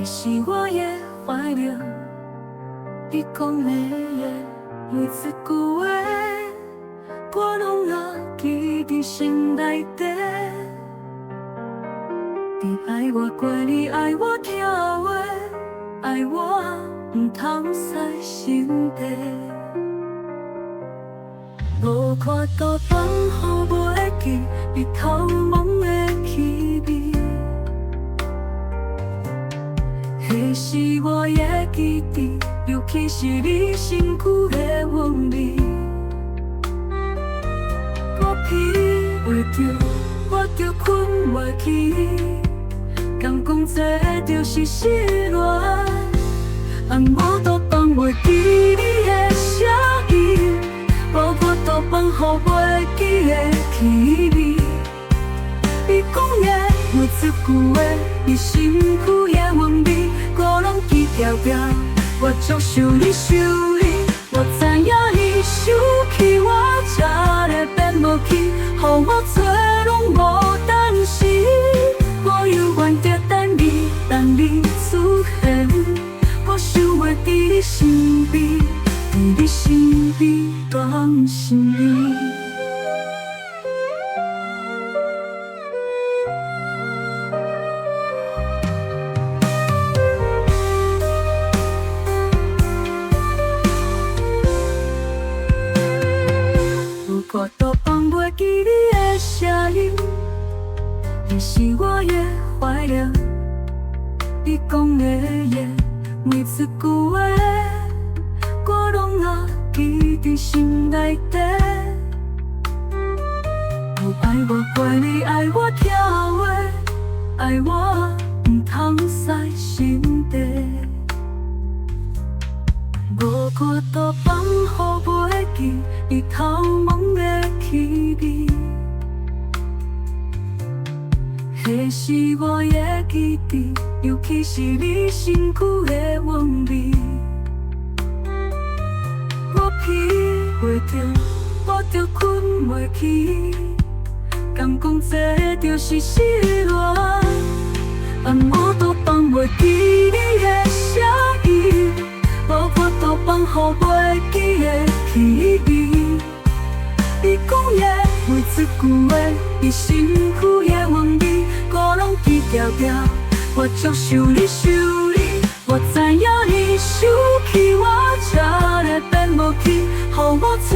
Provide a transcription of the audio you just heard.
是我的怀念。你讲的每一句话，我拢会记伫心内底。你爱我过，你爱我听话，爱我唔通使心地。无看到放雨袂记，日头蒙的气味。迄时我会记得，尤其是你身躯的韵味。我疲袂着，我着困袂去，敢讲这就是失恋。暗暝都放袂记你的声音，无我都放予袂记的气味。你讲的每一句话，你身躯的韵味，我拢记条条。我足想你想你，我知影你想起我，才会变无去，予我找拢无等时。我犹原在等你，等你出现。我想要伫你身边，伫你身边断心意。我都放袂记你的声音，你是我的怀念。你讲的每一句话，我拢会记伫心内底。你爱我过，你爱我听话，爱我唔通使心地。无看到放雨袂记，日头蒙的气味。迄时我会记得，尤其是你身躯的韵味。我疲袂着，我着困袂去，敢讲这就是失恋。暗暝都放袂记你的声音，无我都放予袂记的气味。你讲的每一句话，你身躯的韵味，我拢记条条。我足想你想你，我知影你想起我，才会变无去，予我找